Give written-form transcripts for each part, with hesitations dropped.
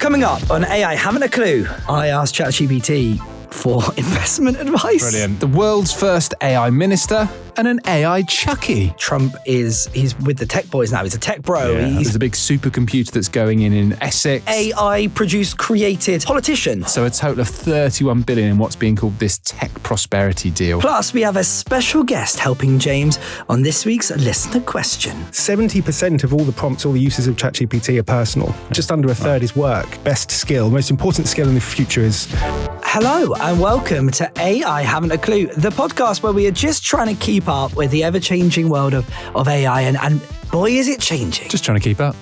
Coming up on AI Haven't a Clue, I asked ChatGPT for investment advice. Brilliant. The world's first AI minister and an AI Chucky. Trump he's with the tech boys now. He's a tech bro. Yeah, there's a big supercomputer that's going in Essex. AI produced, created politician. So a total of 31 billion in what's being called this tech prosperity deal. Plus, we have a special guest helping James on this week's listener question. 70% of all the prompts, all the uses of ChatGPT are personal. Just under a third is work. Best skill, most important skill in the future is... Hello and welcome to AI Haven't a Clue, the podcast where we are just trying to keep up with the ever-changing world of AI and boy is it changing. Just trying to keep up.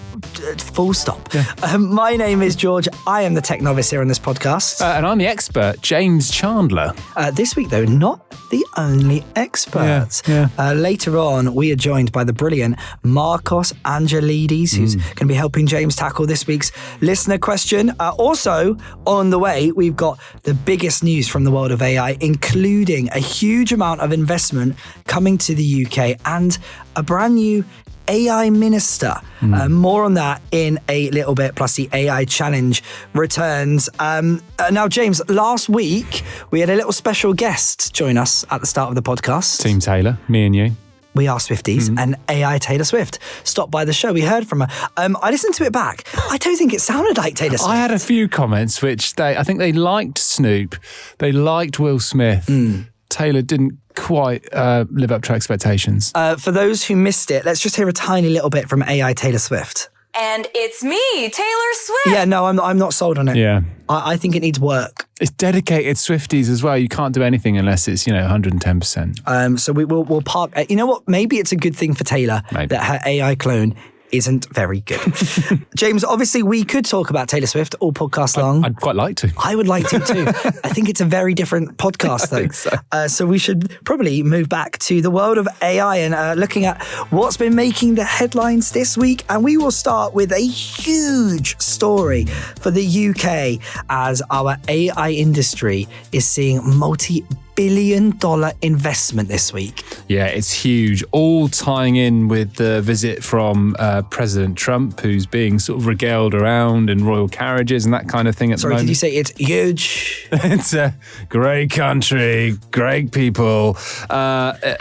Full stop. Yeah. My name is George. I am the tech novice here on this podcast. And I'm the expert, James Chandler. This week, though, not the only expert. Yeah. Later on, we are joined by the brilliant Marcos Angelides, who's going to be helping James tackle this week's listener question. Also, on the way, we've got the biggest news from the world of AI, including a huge amount of investment coming to the UK and a brand new AI minister. More on that in a little bit, plus the AI challenge returns. Now, James, last week we had a little special guest join us at the start of the podcast. Team Taylor, me and you. We are Swifties, and AI Taylor Swift stopped by the show. We heard from her. I listened to it back. I don't think it sounded like Taylor Swift. I had a few comments which I think they liked Snoop, they liked Will Smith. Taylor didn't quite live up to expectations. For those who missed it, let's just hear a tiny little bit from AI Taylor Swift. And it's me, Taylor Swift. Yeah, no, I'm not sold on it. Yeah. I think it needs work. It's dedicated Swifties as well. You can't do anything unless it's, 110%. So we'll park. You know what? Maybe it's a good thing for Taylor that her AI clone isn't very good. James, obviously we could talk about Taylor Swift all podcast long. I'd quite like to. I would like to too. I think it's a very different podcast though. I think so. So we should probably move back to the world of AI and looking at what's been making the headlines this week. And we will start with a huge story for the UK as our AI industry is seeing multi-billion-dollar investment this week. Yeah, it's huge. All tying in with the visit from President Trump, who's being sort of regaled around in royal carriages and that kind of thing at the moment. Sorry, did you say it's huge? It's a great country, great people.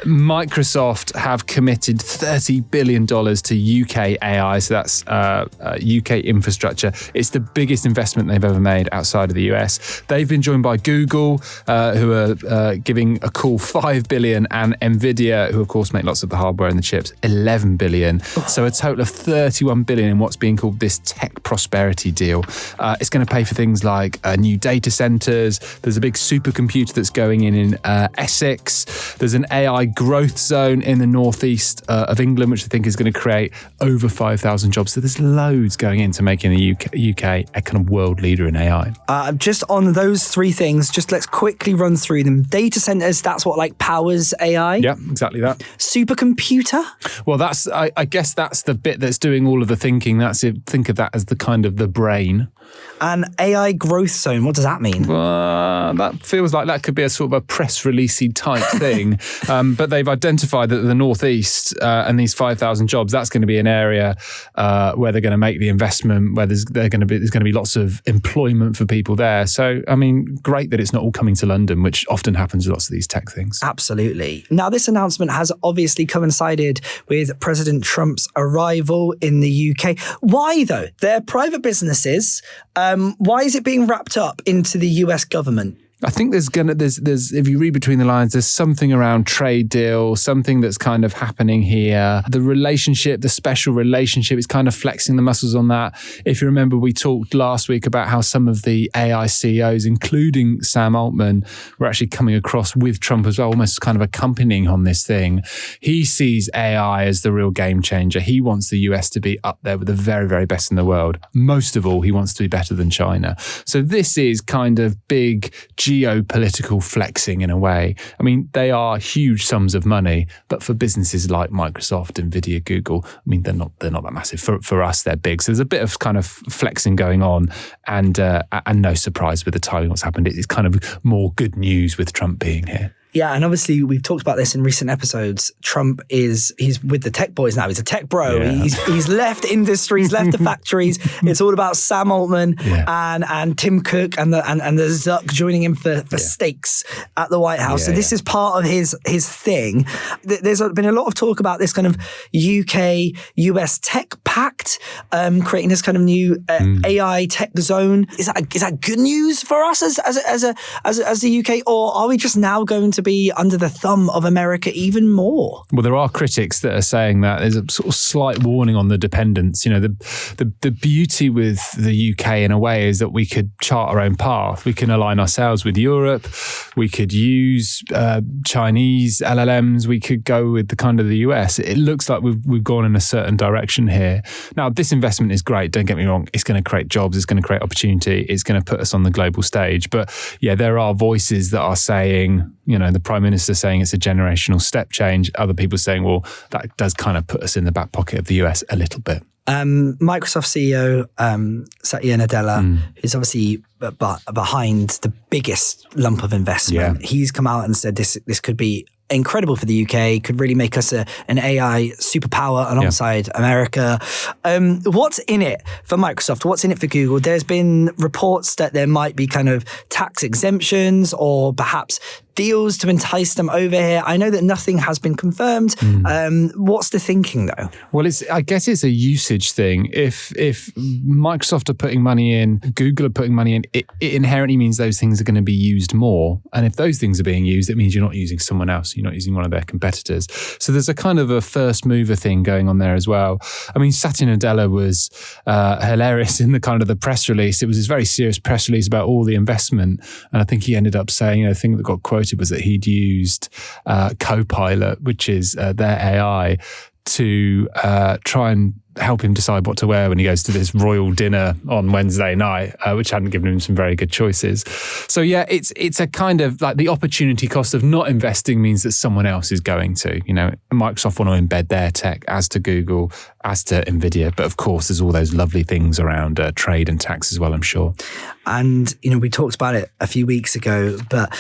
Microsoft have committed $30 billion to UK AI, so that's UK infrastructure. It's the biggest investment they've ever made outside of the US. They've been joined by Google, who are giving a cool $5 billion, and Nvidia, who of course make lots of the hardware and the chips, $11 billion. So a total of $31 billion in what's being called this tech prosperity deal. It's going to pay for things like new data centers. There's a big supercomputer that's going in Essex. There's an AI growth zone in the northeast of England, which I think is going to create over 5,000 jobs. So there's loads going into making the UK a kind of world leader in AI. Just on those three things, just let's quickly run through them. Data centers, that's what powers AI. Yeah, exactly that. Supercomputer? Well, that's I guess that's the bit that's doing all of the thinking. That's it. Think of that as the kind of the brain. And AI growth zone, what does that mean? That feels like that could be a sort of a press releasey type thing. But they've identified that the northeast and these 5,000 jobs, that's going to be an area where they're going to make the investment, where there's going to be lots of employment for people there. So, I mean, great that it's not all coming to London, which often happens with lots of these tech things. Absolutely. Now, this announcement has obviously coincided with President Trump's arrival in the UK. Why, though? They're private businesses. Why is it being wrapped up into the US government? I think there's if you read between the lines, there's something around trade deal, something that's kind of happening here. The relationship, the special relationship is kind of flexing the muscles on that. If you remember, we talked last week about how some of the AI CEOs, including Sam Altman, were actually coming across with Trump as well, almost kind of accompanying on this thing. He sees AI as the real game changer. He wants the US to be up there with the very, very best in the world. Most of all, he wants to be better than China. So this is kind of big geopolitical flexing in a way. I mean, they are huge sums of money, but for businesses like Microsoft, Nvidia, Google, I mean, they're not that massive. For us, they're big. So there's a bit of kind of flexing going on, and no surprise with the timing what's happened. It's kind of more good news with Trump being here. Yeah, and obviously we've talked about this in recent episodes. Trump he's with the tech boys now. He's a tech bro. Yeah. He's left industries, left the factories. It's all about Sam Altman and Tim Cook and the Zuck joining him for stakes at the White House. So this is part of his thing. There's been a lot of talk about this kind of UK-US tech pact, creating this kind of new AI tech zone. Is that good news for us as the UK, or are we just now going to be under the thumb of America even more? Well, there are critics that are saying that there's a sort of slight warning on the dependence. You know, the beauty with the UK in a way is that we could chart our own path. We can align ourselves with Europe. We could use Chinese LLMs. We could go with the kind of the US. It looks like we've gone in a certain direction here. Now, this investment is great. Don't get me wrong. It's going to create jobs. It's going to create opportunity. It's going to put us on the global stage. But yeah, there are voices that are saying, you know, the Prime Minister saying it's a generational step change. Other people saying, well, that does kind of put us in the back pocket of the US a little bit. Microsoft CEO Satya Nadella, who's obviously behind the biggest lump of investment, he's come out and said this could be incredible for the UK, could really make us an AI superpower alongside America. What's in it for Microsoft? What's in it for Google? There's been reports that there might be kind of tax exemptions or perhaps deals to entice them over here. I know that nothing has been confirmed. What's the thinking though? Well, I guess it's a usage thing. If Microsoft are putting money in, Google are putting money in, it inherently means those things are going to be used more. And if those things are being used, it means you're not using someone else. You're not using one of their competitors. So there's a kind of a first mover thing going on there as well. I mean, Satya Nadella was hilarious in the kind of the press release. It was this very serious press release about all the investment. And I think he ended up saying, the thing that got quoted was that he'd used Copilot, which is their AI, to try and help him decide what to wear when he goes to this royal dinner on Wednesday night, which hadn't given him some very good choices. So yeah, it's a kind of like the opportunity cost of not investing means that someone else is going to. You know, Microsoft want to embed their tech, as to Google, as to Nvidia. But of course, there's all those lovely things around trade and tax as well, I'm sure. And, you know, we talked about it a few weeks ago, but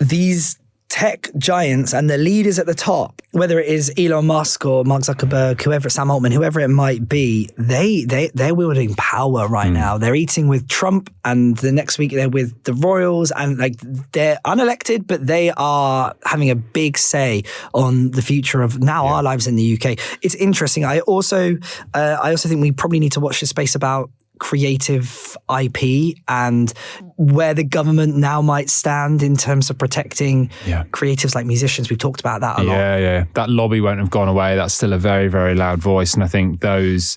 these tech giants and the leaders at the top, whether it is Elon Musk or Mark Zuckerberg, whoever, Sam Altman, whoever it might be, they're wielding power right now. They're eating with Trump, and the next week they're with the royals, and like they're unelected, but they are having a big say on the future of now our lives in the UK. It's interesting. I also think we probably need to watch this space about creative IP and where the government now might stand in terms of protecting creatives like musicians. We've talked about that a lot. Yeah. That lobby won't have gone away. That's still a very, very loud voice. And I think those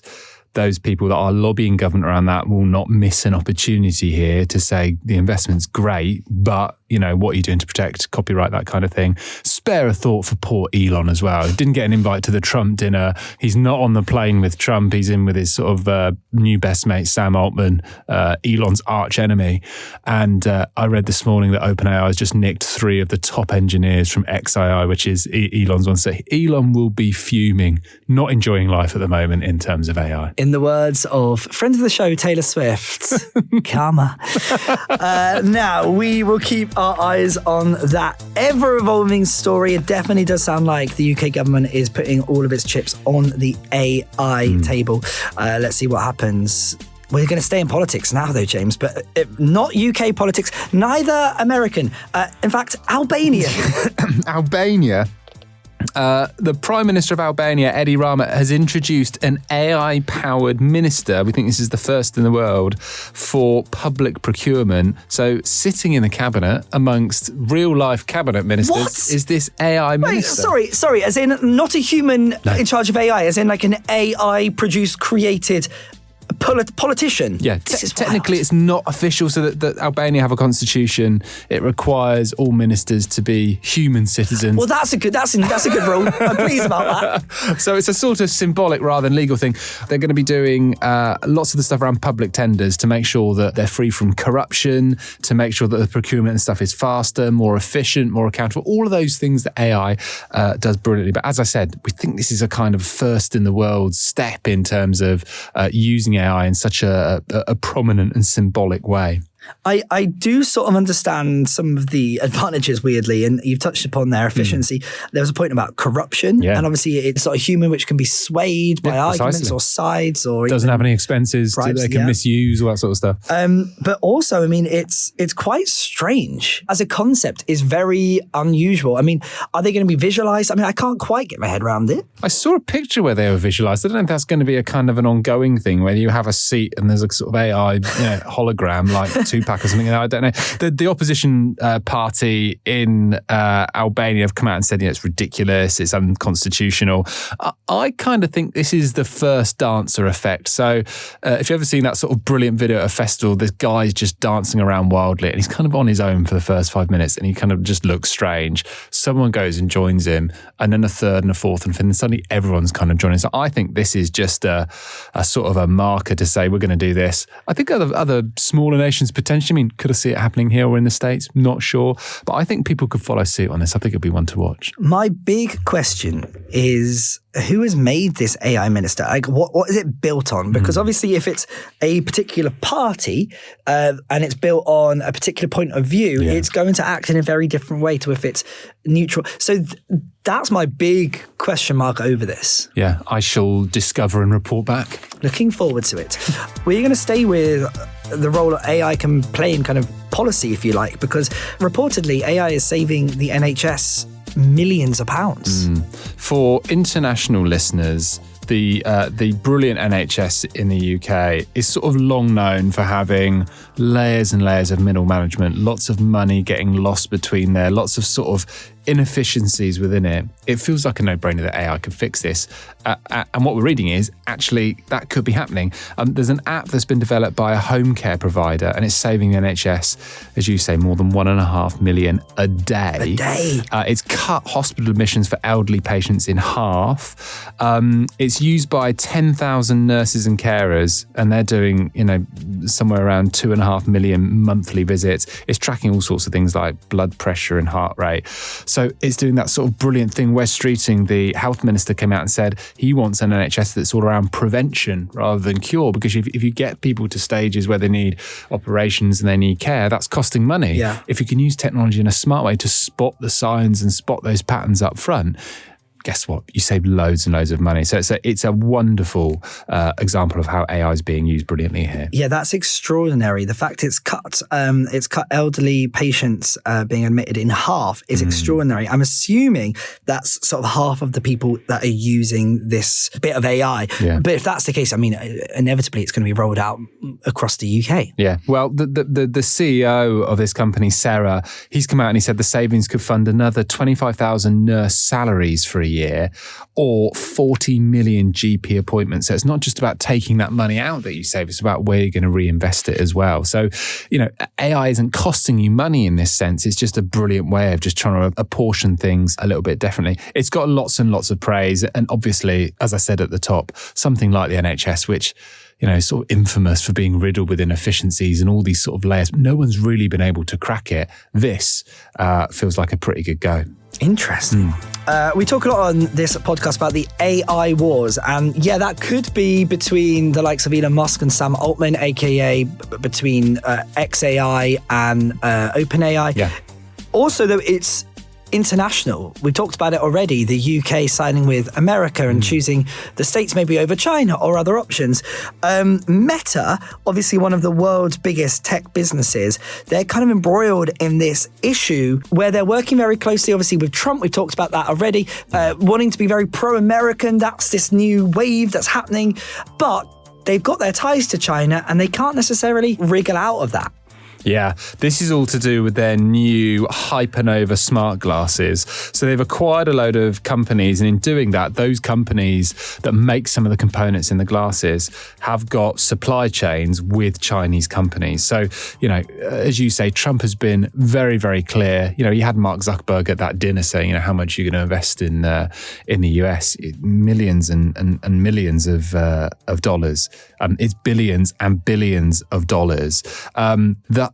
people that are lobbying government around that will not miss an opportunity here to say the investment's great, but, you know, what are you doing to protect copyright, that kind of thing. Spare a thought for poor Elon as well. He didn't get an invite to the Trump dinner. He's not on the plane with Trump. He's in with his sort of new best mate, Sam Altman, Elon's arch enemy. And I read this morning that OpenAI has just nicked 3 of the top engineers from XAI, which is Elon's one. So Elon will be fuming, not enjoying life at the moment in terms of AI. In the words of friend of the show, Taylor Swift, karma. Now, we will keep our eyes on that ever-evolving story. It definitely does sound like the UK government is putting all of its chips on the AI table. Let's see what happens. We're going to stay in politics now, though, James, but not UK politics, neither American. In fact, Albania. Albania? The Prime Minister of Albania, Edi Rama, has introduced an AI-powered minister. We think this is the first in the world for public procurement. So sitting in the cabinet amongst real-life cabinet ministers is this AI minister. Wait, sorry, as in not a human in charge of AI, as in like an AI-produced, created politician. Yeah, technically it's not official, so that Albania have a constitution. It requires all ministers to be human citizens. Well, that's a good rule. I'm pleased about that. So it's a sort of symbolic rather than legal thing. They're going to be doing lots of the stuff around public tenders to make sure that they're free from corruption, to make sure that the procurement and stuff is faster, more efficient, more accountable. All of those things that AI does brilliantly. But as I said, we think this is a kind of first in the world step in terms of using AI in such a prominent and symbolic way. I do sort of understand some of the advantages, weirdly, and you've touched upon their efficiency. There was a point about corruption, and obviously it's sort of human, which can be swayed by arguments or sides, or doesn't have any expenses they can misuse, all that sort of stuff. But also, I mean, it's quite strange as a concept. Is very unusual. I mean, are they going to be visualized? I mean, I can't quite get my head around it. I saw a picture where they were visualized. I don't know if that's going to be a kind of an ongoing thing where you have a seat and there's a sort of AI hologram like Tupac or something. I don't know. The opposition party in Albania have come out and said, it's ridiculous, it's unconstitutional. I kind of think this is the first dancer effect. So if you've ever seen that sort of brilliant video at a festival, this guy's just dancing around wildly and he's kind of on his own for the first 5 minutes and he kind of just looks strange. Someone goes and joins him, and then a third and a fourth and fifth, and suddenly everyone's kind of joining. So I think this is just a sort of a marker to say we're going to do this. I think other smaller nations potentially, I mean, could I see it happening here or in the States? Not sure. But I think people could follow suit on this. I think it'll be one to watch. My big question is, who has made this AI minister? Like, what is it built on? Because obviously if it's a particular party and it's built on a particular point of view, it's going to act in a very different way to if it's neutral. So that's my big question mark over this. Yeah, I shall discover and report back. Looking forward to it. We're going to stay with the role that AI can play in kind of policy, if you like, because reportedly AI is saving the NHS millions of pounds. For international listeners, the brilliant NHS in the UK is sort of long known for having layers and layers of middle management, lots of money getting lost between there, lots of sort of inefficiencies within it. It feels like a no-brainer that AI could fix this. And what we're reading is actually that could be happening. There's an app that's been developed by a home care provider and it's saving the NHS, as you say, more than 1.5 million a day. A day. It's cut hospital admissions for elderly patients in half. It's used by 10,000 nurses and carers, and they're doing, somewhere around 2.5 million monthly visits. It's tracking all sorts of things like blood pressure and heart rate. So it's doing that sort of brilliant thing. Wes Streeting, the health minister, came out and said he wants an NHS that's all around prevention rather than cure, because if you get people to stages where they need operations and they need care, that's costing money. Yeah. If you can use technology in a smart way to spot the signs and spot those patterns up front, guess what? You save loads and loads of money. So it's a wonderful example of how AI is being used brilliantly here. Yeah, that's extraordinary. The fact it's cut elderly patients being admitted in half is extraordinary. I'm assuming that's sort of half of the people that are using this bit of AI. Yeah. But if that's the case, I mean, inevitably it's going to be rolled out across the UK. Yeah. Well, the CEO of this company, Sarah, he's come out and he said the savings could fund another 25,000 nurse salaries for a year or 40 million GP appointments. So it's not just about taking that money out that you save, it's about where you're going to reinvest it as well. So, AI isn't costing you money in this sense. It's just a brilliant way of just trying to apportion things a little bit differently. It's got lots and lots of praise. And obviously, as I said at the top, something like the NHS, which sort of infamous for being riddled with inefficiencies and all these sort of layers. No one's really been able to crack it. This feels like a pretty good go. Interesting. We talk a lot on this podcast about the AI wars, and that could be between the likes of Elon Musk and Sam Altman, aka between XAI and OpenAI. Yeah. Also, though, it's international. We talked about it already, the UK signing with America and choosing the States maybe over China or other options. Meta, obviously one of the world's biggest tech businesses, they're kind of embroiled in this issue where they're working very closely, obviously, with Trump. We've talked about that already, wanting to be very pro-American. That's this new wave that's happening. But they've got their ties to China and they can't necessarily wriggle out of that. Yeah, this is all to do with their new Hypernova smart glasses. So they've acquired a load of companies, and in doing that, those companies that make some of the components in the glasses have got supply chains with Chinese companies. So, as you say, Trump has been very, very clear. He had Mark Zuckerberg at that dinner saying, how much you're going to invest in the US, millions and millions of dollars. It's billions and billions of dollars.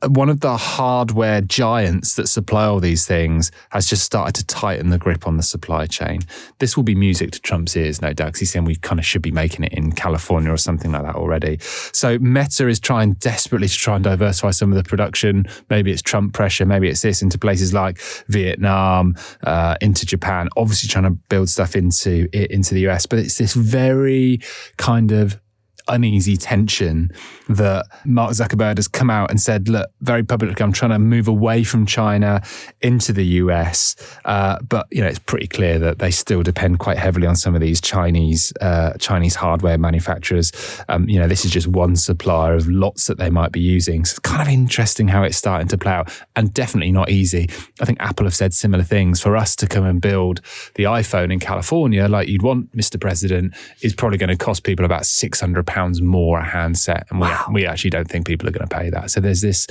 one of the hardware giants that supply all these things has just started to tighten the grip on the supply chain. This will be music to Trump's ears, no doubt, because he's saying we kind of should be making it in California or something like that already. So Meta is trying desperately to try and diversify some of the production. Maybe it's Trump pressure, maybe it's this, into places like Vietnam, into Japan, obviously trying to build stuff into the US. But it's this very kind of uneasy tension that Mark Zuckerberg has come out and said, look, very publicly, I'm trying to move away from China into the US. But, it's pretty clear that they still depend quite heavily on some of these Chinese hardware manufacturers. This is just one supplier of lots that they might be using. So it's kind of interesting how it's starting to play out, and definitely not easy. I think Apple have said similar things. For us to come and build the iPhone in California, like you'd want, Mr. President, is probably going to cost people about £600 more a handset. And we actually don't think people are going to pay that. So there's this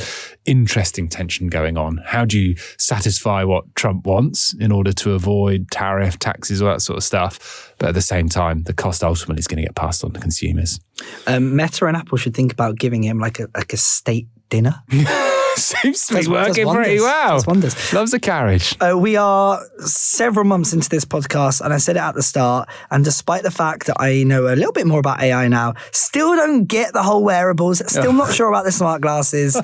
interesting tension going on. How do you satisfy what Trump wants in order to avoid tariff, taxes, all that sort of stuff? But at the same time, the cost ultimately is going to get passed on to consumers. Meta and Apple should think about giving him like a state dinner. Seems to be working pretty well. Loves a carriage. We are several months into this podcast, and I said it at the start, and despite the fact that I know a little bit more about AI now, still don't get the whole wearables, still not sure about the smart glasses.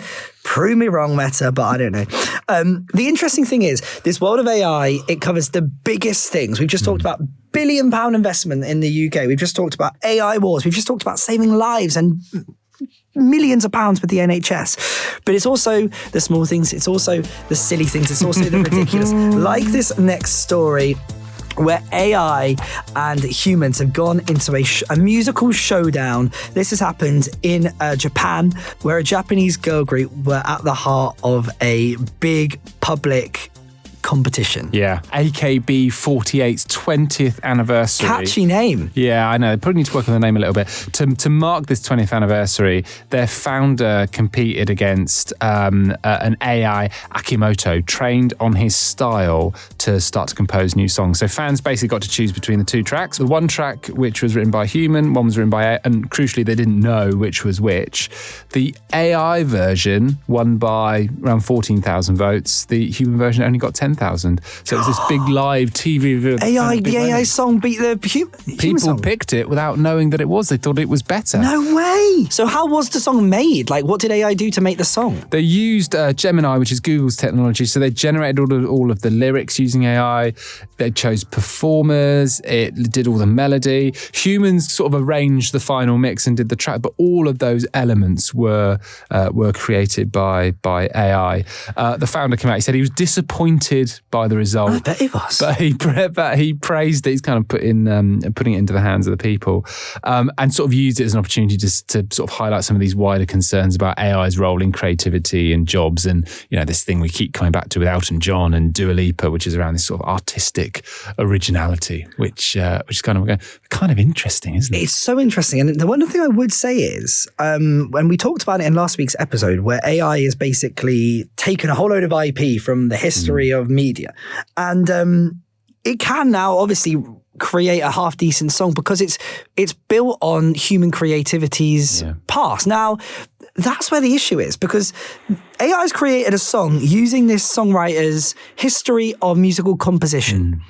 Prove me wrong, Meta, but I don't know. The interesting thing is, this world of AI, it covers the biggest things. We've just talked about £1 billion investment in the UK. We've just talked about AI wars. We've just talked about saving lives and millions of pounds with the NHS. But it's also the small things, it's also the silly things, it's also the ridiculous. Like this next story, where AI and humans have gone into a musical showdown. This has happened in Japan, where a Japanese girl group were at the heart of a big public competition. Yeah. AKB48's 20th anniversary. Catchy name. Yeah, I know. They probably need to work on the name a little bit. To mark this 20th anniversary, their founder competed against an AI, Akimoto, trained on his style to start to compose new songs. So fans basically got to choose between the two tracks. The one track, which was written by a human, one was written by AI, and crucially, they didn't know which was which. The AI version won by around 14,000 votes. The human version only got 10,000. So it was this big live TV. The AI song beat the human People song. picked it without knowing that it was. They thought it was better. No way. So how was the song made? Like, what did AI do to make the song? They used Gemini, which is Google's technology. So they generated all of the lyrics using AI. They chose performers. It did all the melody. Humans sort of arranged the final mix and did the track, but all of those elements were created by AI. The founder came out. He said he was disappointed by the result. I bet he was. But he praised it. He's kind of putting it into the hands of the people, and sort of used it as an opportunity to sort of highlight some of these wider concerns about AI's role in creativity and jobs, and this thing we keep coming back to with Elton John and Dua Lipa, which is around this sort of artistic originality, which is kind of interesting, isn't it? It's so interesting. And the one thing I would say is, when we talked about it in last week's episode, where AI is basically taken a whole load of IP from the history of media, and it can now obviously create a half decent song because it's built on human creativity's past. Now, that's where the issue is, because AI has created a song using this songwriter's history of musical composition.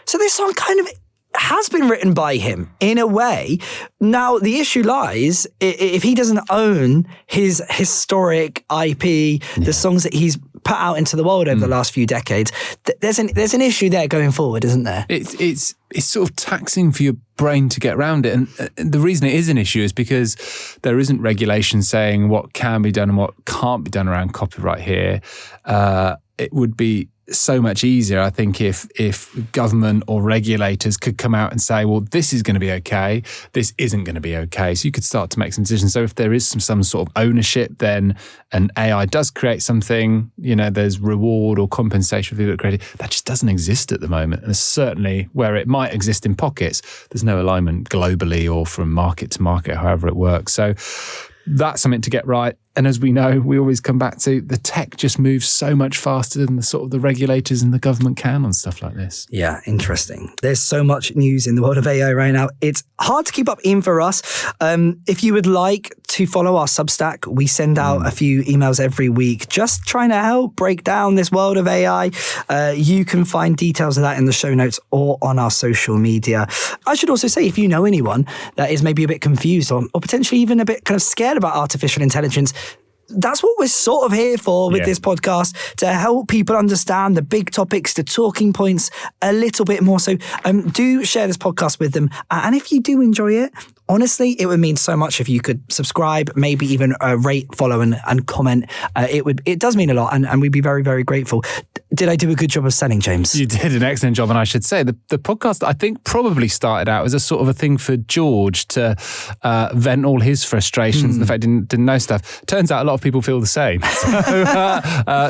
So this song kind of has been written by him in a way. Now, the issue lies if he doesn't own his historic IP, the songs that he's put out into the world over the last few decades. There's an issue there going forward, isn't there? It's sort of taxing for your brain to get around it. And the reason it is an issue is because there isn't regulation saying what can be done and what can't be done around copyright here. It would be so much easier, I think, if government or regulators could come out and say, well, this is going to be okay, this isn't going to be okay. So you could start to make some decisions. So if there is some sort of ownership, then an AI does create something, there's reward or compensation for people that create it. That just doesn't exist at the moment. And certainly where it might exist in pockets, there's no alignment globally or from market to market, however it works. So that's something to get right. And as we know, we always come back to the tech just moves so much faster than the regulators and the government can on stuff like this. Yeah, interesting. There's so much news in the world of AI right now. It's hard to keep up even for us. If you would like to follow our Substack. We send out a few emails every week, just trying to help break down this world of AI. You can find details of that in the show notes or on our social media. I should also say, if you know anyone that is maybe a bit confused or potentially even a bit kind of scared about artificial intelligence, that's what we're sort of here for with this podcast, to help people understand the big topics, the talking points a little bit more. So do share this podcast with them. And if you do enjoy it, honestly, it would mean so much if you could subscribe, maybe even rate, follow and comment. It does mean a lot, and we'd be very, very grateful. Did I do a good job of selling, James? You did an excellent job. And I should say the podcast, I think, probably started out as a sort of a thing for George to vent all his frustrations and the fact he didn't know stuff. Turns out a lot of people feel the same.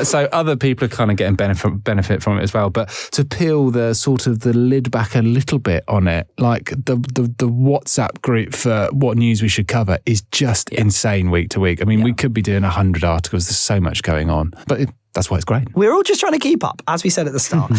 So other people are kind of getting benefit from it as well. But to peel the sort of the lid back a little bit on it, like the WhatsApp group for what news we should cover is just insane week to week. I mean, we could be doing 100 articles. There's so much going on. But that's why it's great. We're all just trying to keep up, as we said at the start.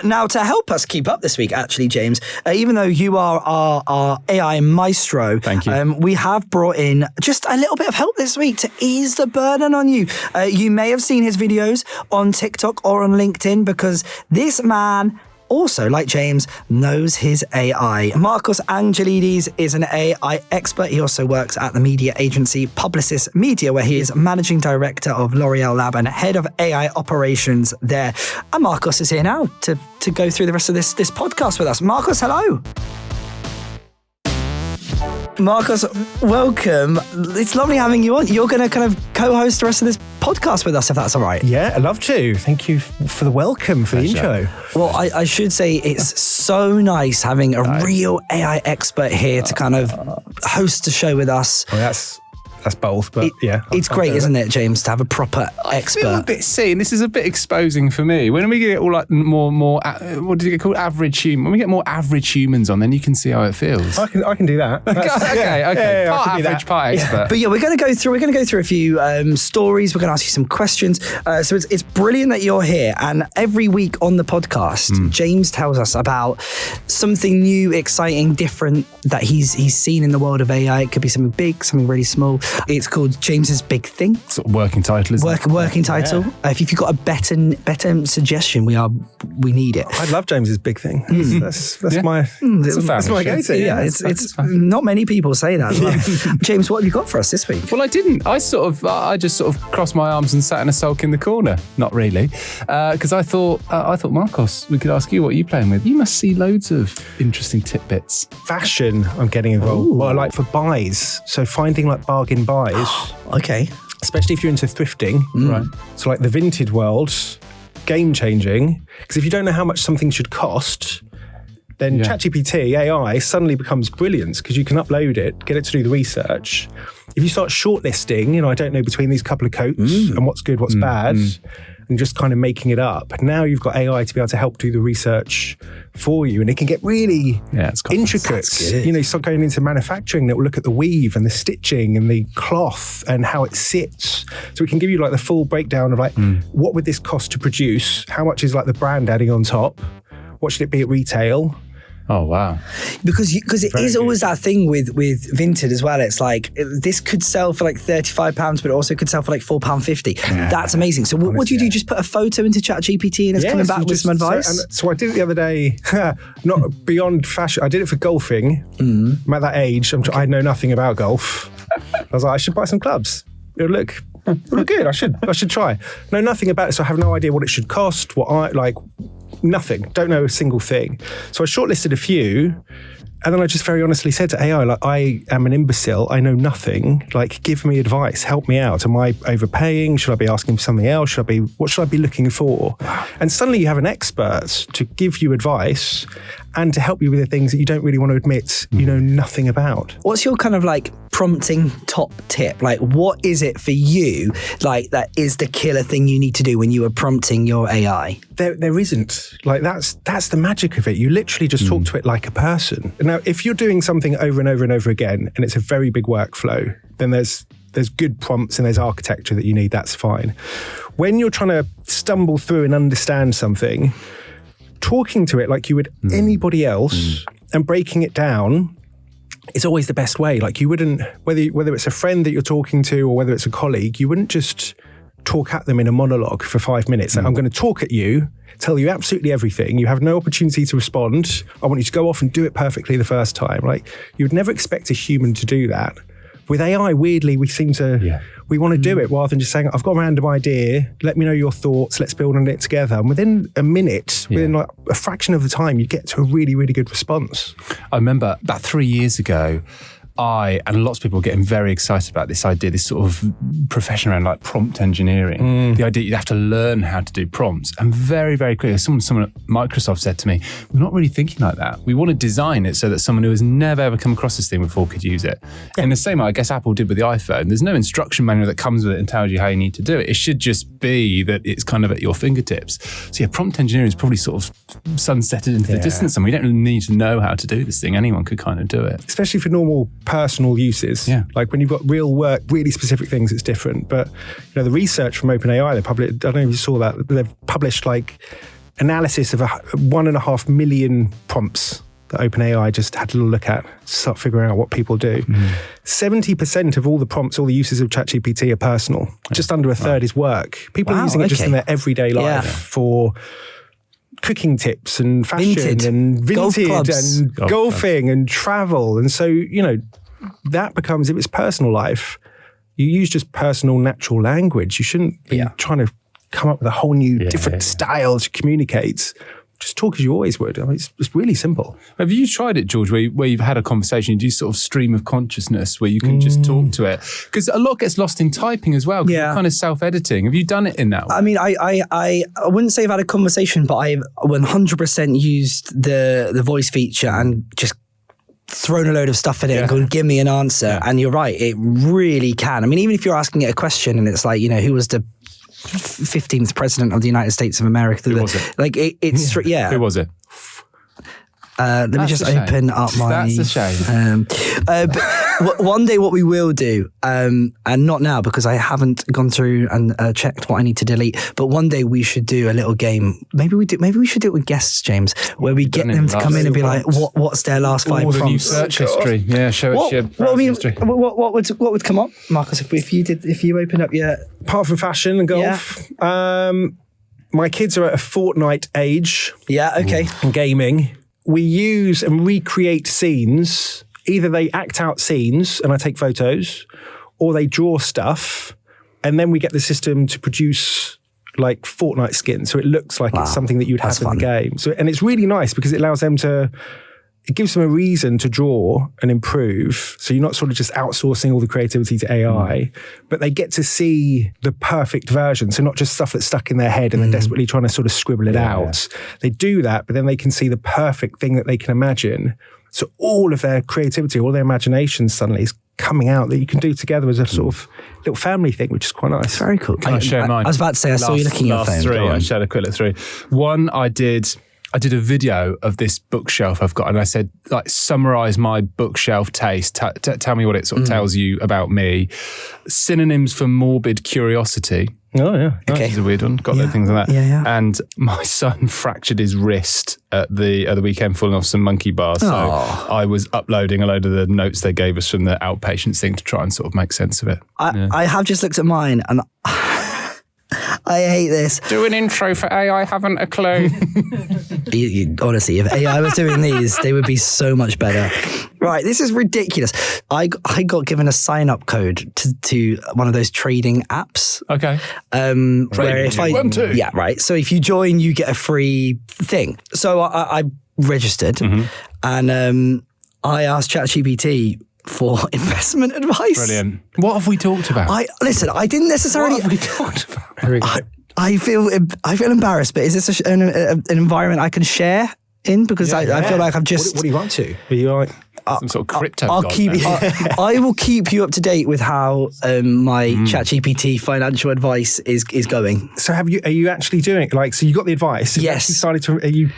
Now, to help us keep up this week, actually, James, even though you are our AI maestro, thank you. We have brought in just a little bit of help this week to ease the burden on you. You may have seen his videos on TikTok or on LinkedIn, because this man also, like James, knows his AI. Marcos Angelides is an AI expert. He also works at the media agency Publicis Media, where he is managing director of L'Oreal Lab and head of AI operations there. And Marcos is here now to go through the rest of this podcast with us. Marcos, hello. Marcos, welcome. It's lovely having you on. You're going to kind of co-host the rest of this podcast with us, if that's all right. Yeah, I'd love to. Thank you for the welcome, for the intro. Well, I should say it's so nice having a real AI expert here to kind of host the show with us. Well, that's both, but it's great, isn't it, James, to have a proper expert? I feel a bit seen. This is a bit exposing for me. When we get all like more, what did you get called? Average human. When we get more average humans on, then you can see how it feels. I can do that. Okay. Part average, part expert. But we're going to go through a few stories. We're going to ask you some questions. So it's brilliant that you're here. And every week on the podcast, James tells us about something new, exciting, different that he's seen in the world of AI. It could be something big, something really small. It's called James's Big Thing. Sort of working title, isn't it? Working title. Yeah. If you've got a better suggestion, we need it. I love James's Big Thing. That's my go-to. Yeah, it's not many people say that. Well. James, what have you got for us this week? Well, I didn't. I just sort of crossed my arms and sat in a sulk in the corner. Not really, because I thought Marcos, we could ask you what are you playing with. You must see loads of interesting tidbits. Fashion, I'm getting involved. Ooh. Well, like for buys, so finding like bargain buys. Okay. Especially if you're into thrifting. Right. So like the vintage world, game changing. Because if you don't know how much something should cost, then ChatGPT, AI, suddenly becomes brilliant because you can upload it, get it to do the research. If you start shortlisting, I don't know between these couple of coats and what's good, what's bad, and just kind of making it up. Now you've got AI to be able to help do the research for you, and it can get really intricate. You start going into manufacturing that will look at the weave and the stitching and the cloth and how it sits. So it can give you like the full breakdown of like, what would this cost to produce? How much is like the brand adding on top? What should it be at retail? Oh, wow. Because it is always that thing with Vinted as well. It's like, this could sell for like £35, but it also could sell for like £4.50. Yeah. That's amazing. So what do you do? Just put a photo into ChatGPT and it's coming back with some advice? So I did it the other day, not beyond fashion. I did it for golfing. I'm at that age. I know nothing about golf. I was like, I should buy some clubs. It'll look good. I should try. Know nothing about it, so I have no idea what it should cost, nothing. Don't know a single thing. So I shortlisted a few, and then I just very honestly said to AI, like, I am an imbecile. I know nothing. Like, give me advice. Help me out. Am I overpaying? Should I be asking for something else? What should I be looking for? And suddenly you have an expert to give you advice and to help you with the things that you don't really want to admit you know nothing about. What's your kind of like prompting top tip? Like, what is it for you, like, that is the killer thing you need to do when you are prompting your AI? There isn't. Like, that's the magic of it. You literally just talk to it like a person. Now, if you're doing something over and over and over again, and it's a very big workflow, then there's good prompts and there's architecture that you need. That's fine. When you're trying to stumble through and understand something, talking to it like you would anybody else and breaking it down it's always the best way. Like you wouldn't, whether it's a friend that you're talking to or whether it's a colleague, you wouldn't just talk at them in a monologue for 5 minutes. Like, I'm going to talk at you, tell you absolutely everything. You have no opportunity to respond. I want you to go off and do it perfectly the first time. Like you would never expect a human to do that. With AI, weirdly, we seem to, we want to do it rather than just saying, I've got a random idea, let me know your thoughts, let's build on it together. And within a minute, within like a fraction of the time, you get to a really, really good response. I remember about 3 years ago, I and lots of people were getting very excited about this idea, this sort of profession around like prompt engineering. The idea you'd have to learn how to do prompts. And very, very quickly, someone at Microsoft said to me, we're not really thinking like that. We want to design it so that someone who has never ever come across this thing before could use it. In the same way, I guess Apple did with the iPhone. There's no instruction manual that comes with it and tells you how you need to do it. It should just be that it's kind of at your fingertips. So yeah, prompt engineering is probably sort of sunsetted into the distance. And we don't really need to know how to do this thing. Anyone could kind of do it. Especially for normal personal uses. Like when you've got real work, really specific things, it's different. But the research from OpenAI, I don't know if you saw that, they've published like analysis of 1.5 million prompts that OpenAI just had a little look at, start figuring out what people do. 70% of all the prompts, all the uses of ChatGPT are personal. Just under a third is work. People are using it just in their everyday life for cooking tips and fashion and vintage and golfing and travel. And so, that becomes, if it's personal life, you use just personal, natural language. You shouldn't be trying to come up with a whole new different style to communicate. Just talk as you always would. I mean, it's really simple. Have you tried it, George, where you've had a conversation, you do sort of stream of consciousness where you can just talk to it? Because a lot gets lost in typing as well, because you're kind of self-editing. Have you done it in that way? I mean, I wouldn't say I've had a conversation, but I've 100% used the voice feature and just thrown a load of stuff at it and gone, give me an answer. And you're right, it really can. I mean, even if you're asking it a question and it's like, who was the 15th president of the United States of America? Who was it? Like it's Who was it? Let me just open up my... That's a shame. But one day what we will do, and not now because I haven't gone through and checked what I need to delete, but one day we should do a little game. Maybe we should do it with guests, James, where we get them to come in and be like, what's their last 5 prompts? The new search history. Yeah, show us your history. What would come up, Marcus, if you open up your... Apart from fashion and golf, my kids are at a fortnight age. Yeah, okay. And gaming. We use and recreate scenes. Either they act out scenes and I take photos, or they draw stuff, and then we get the system to produce like Fortnite skins, so it looks like it's something that you'd have in the game. So, and it's really nice because it allows them it gives them a reason to draw and improve. So you're not sort of just outsourcing all the creativity to AI, but they get to see the perfect version. So not just stuff that's stuck in their head and they're desperately trying to sort of scribble it out. They do that, but then they can see the perfect thing that they can imagine. So all of their creativity, all their imagination suddenly is coming out that you can do together as a sort of little family thing, which is quite nice. Very cool. Can I share mine? I was about to say, I saw you looking at your phone. 3, I shared a quick look through. One, I did a video of this bookshelf I've got, and I said, like, summarize my bookshelf taste. Tell me what it sort of tells you about me. Synonyms for morbid curiosity. Oh, yeah. Okay. Which is a weird one. Got things like that. Yeah. And my son fractured his wrist at the weekend falling off some monkey bars. So I was uploading a load of the notes they gave us from the outpatients thing to try and sort of make sense of it. I have just looked at mine and I hate this. Do an intro for AI, haven't a clue. Honestly, if AI was doing these, they would be so much better. Right, this is ridiculous. I got given a sign-up code to one of those trading apps. Okay. Where if yeah, right. So if you join, you get a free thing. So I registered and I asked ChatGPT for investment advice. Brilliant. What have we talked about? I didn't necessarily. What have we talked about? I feel embarrassed, but is this an environment I can share in? Because I feel like I've just... What are you up to? Are you like... Some sort of crypto I will keep you up to date with how my ChatGPT financial advice is going. So are you actually doing it? Like, so you got the advice? Yes. You started to... Are you...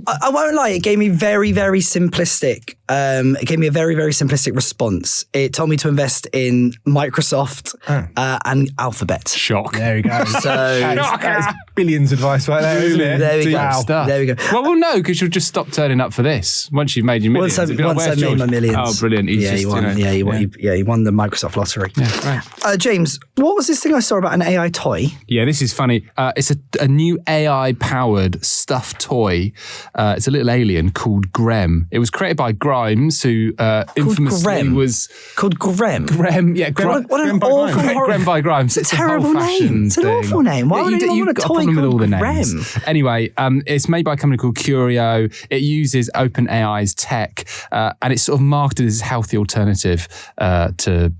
I won't lie, it gave me very, very simplistic. It gave me a very, very simplistic response. It told me to invest in Microsoft and Alphabet. Shock. There we go. So that is billions advice right there, isn't it? There we go. Stuff. There we go. Well, we'll know because you'll just stop turning up for this once you've made your millions. Once I've made Summer Millions. Oh, brilliant. He's He won the Microsoft lottery. Yeah, right. James, what was this thing I saw about an AI toy? Yeah, this is funny. It's a new AI-powered stuffed toy. It's a little alien called Grem. It was created by Grimes, who infamously was... Called Grem? Grem, yeah. What an awful... Grem by Grimes. It's a terrible name. It's an awful name. Why would anyone want a toy called Grem? Anyway, it's made by a company called Curio. It uses OpenAI's tech, and it's sort of marketed as a healthy alternative to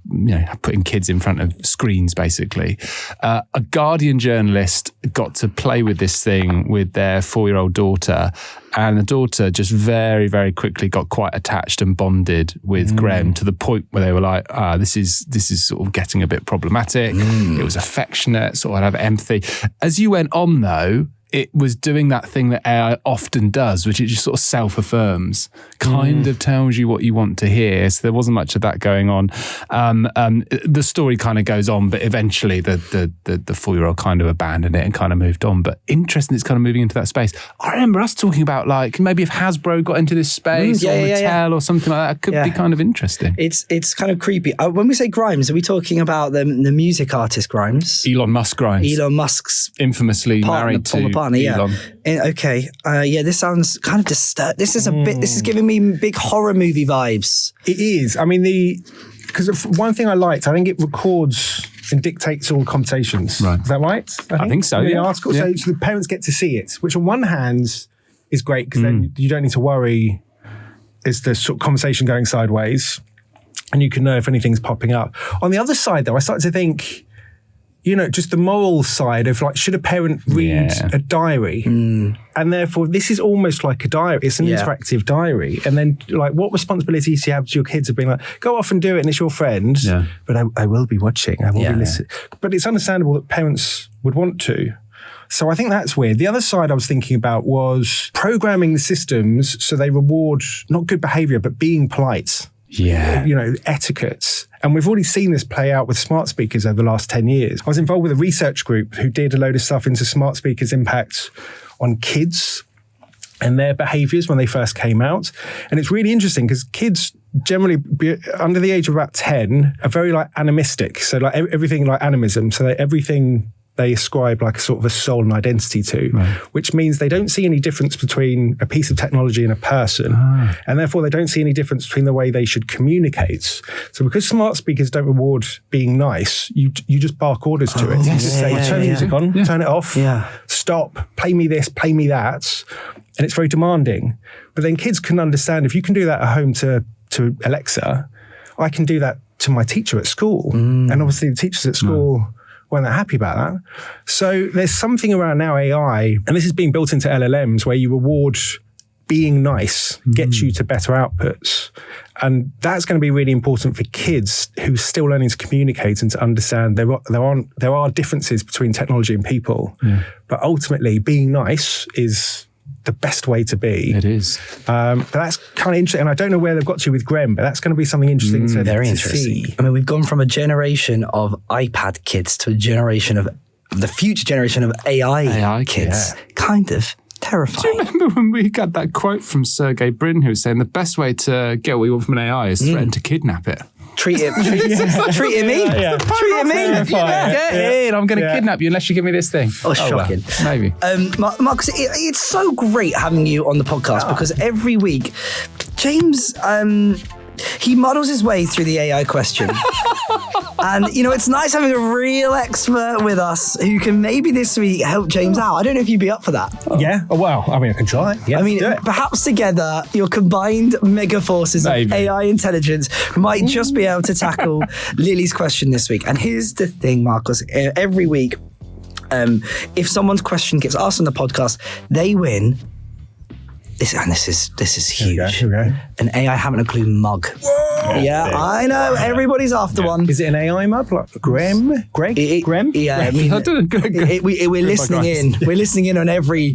putting kids in front of screens, basically. A Guardian journalist got to play with this thing with their 4-year-old daughter, and the daughter just very, very quickly got quite attached and bonded with Graham to the point where they were like, this is sort of getting a bit problematic. It was affectionate, sort of have empathy. As you went on, though, it was doing that thing that AI often does, which it just sort of self-affirms, kind of tells you what you want to hear. So there wasn't much of that going on. The story kind of goes on, but eventually the 4-year-old kind of abandoned it and kind of moved on. But interesting, it's kind of moving into that space. I remember us talking about like maybe if Hasbro got into this space or Mattel or something like that, it could be kind of interesting. It's kind of creepy. When we say Grimes, are we talking about the music artist Grimes? Elon Musk Grimes. Elon Musk's infamously married to partner, Elon. Okay. This sounds kind of disturbing. This is giving me big horror movie vibes. It is. I mean, because one thing I liked, I think it records and dictates all conversations. Right. Is that right? I think so, The yeah. article, Yeah. so the parents get to see it, which on one hand is great because then you don't need to worry, is the sort of conversation going sideways, and you can know if anything's popping up. On the other side, though, I started to think, just the moral side of like, should a parent read a diary? And therefore, this is almost like a diary. It's an interactive diary. And then, like, what responsibilities do you have to your kids of being like, go off and do it, and it's your friend, but I will be watching, I will be listening. But it's understandable that parents would want to. So I think that's weird. The other side I was thinking about was programming the systems so they reward not good behavior, but being polite. Yeah. Etiquette. And we've already seen this play out with smart speakers over the last 10 years. I was involved with a research group who did a load of stuff into smart speakers' impact on kids and their behaviors when they first came out. And it's really interesting because kids generally under the age of about 10 are very like animistic. So like everything like animism. So everything they ascribe like a sort of a soul and identity to, which means they don't see any difference between a piece of technology and a person. And therefore they don't see any difference between the way they should communicate. So because smart speakers don't reward being nice, you just bark orders to it. You just say, turn the music on, turn it off, stop, play me this, play me that. And it's very demanding. But then kids can understand, if you can do that at home to Alexa, I can do that to my teacher at school. And obviously the teachers at school weren't that happy about that. So there's something around now AI, and this is being built into LLMs, where you reward being nice, gets you to better outputs. And that's going to be really important for kids who are still learning to communicate and to understand there are differences between technology and people. But ultimately, being nice is the best way to be. It is. But that's kind of interesting. And I don't know where they've got to with Grem, but that's going to be something interesting to interesting. see. I mean, we've gone from a generation of iPad kids to a generation of the future generation of AI kids. Yeah. Kind of terrifying. Do you remember when we got that quote from Sergey Brin, who was saying the best way to get what you want from an AI is threaten to kidnap it? Treat it me. Treat it me. Get in. I'm going to kidnap you unless you give me this thing. Oh, shocking. Well, maybe. Marcus, it's so great having you on the podcast because every week, James, he muddles his way through the AI question. And, it's nice having a real expert with us who can maybe this week help James out. I don't know if you'd be up for that. Yeah. Oh, well, I mean, I can try. Yeah, I mean, perhaps together, your combined mega forces of AI intelligence might just be able to tackle Lily's question this week. And here's the thing, Marcus. Every week, if someone's question gets asked on the podcast, they win. This is huge. Here we go. An AI haven't a clue mug. Whoa! Yeah, I know. Everybody's after one. Is it an AI mug? Like Grem? Grem? Yeah, I mean, we're listening in. We're listening in on every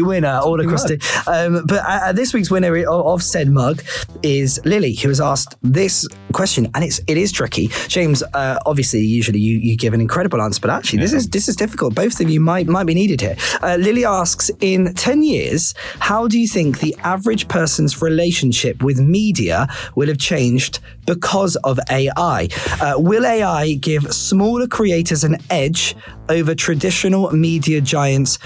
winner all across but this week's winner of said mug is Lily, who has asked this question, and it is tricky. James, obviously, usually you give an incredible answer, but actually, this is difficult. Both of you might be needed here. Lily asks, in 10 years, how do you think think the average person's relationship with media will have changed because of AI? Will AI give smaller creators an edge over traditional media giants,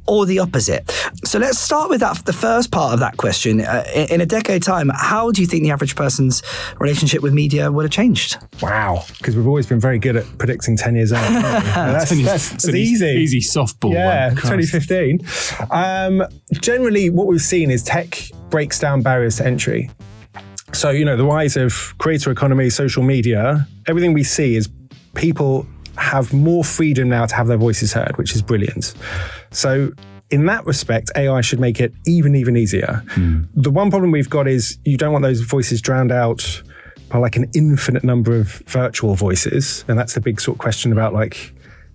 or the opposite? So let's start with the first part of that question. In a decade time, how do you think the average person's relationship with media would have changed? Wow, because we've always been very good at predicting 10 years out. That's easy. Easy softball. Yeah, one. 2015. Generally, what we've seen is tech breaks down barriers to entry. So, the rise of creator economy, social media, everything we see is people have more freedom now to have their voices heard, which is brilliant. So in that respect, AI should make it even easier. The one problem we've got is you don't want those voices drowned out by like an infinite number of virtual voices. And that's the big sort of question about like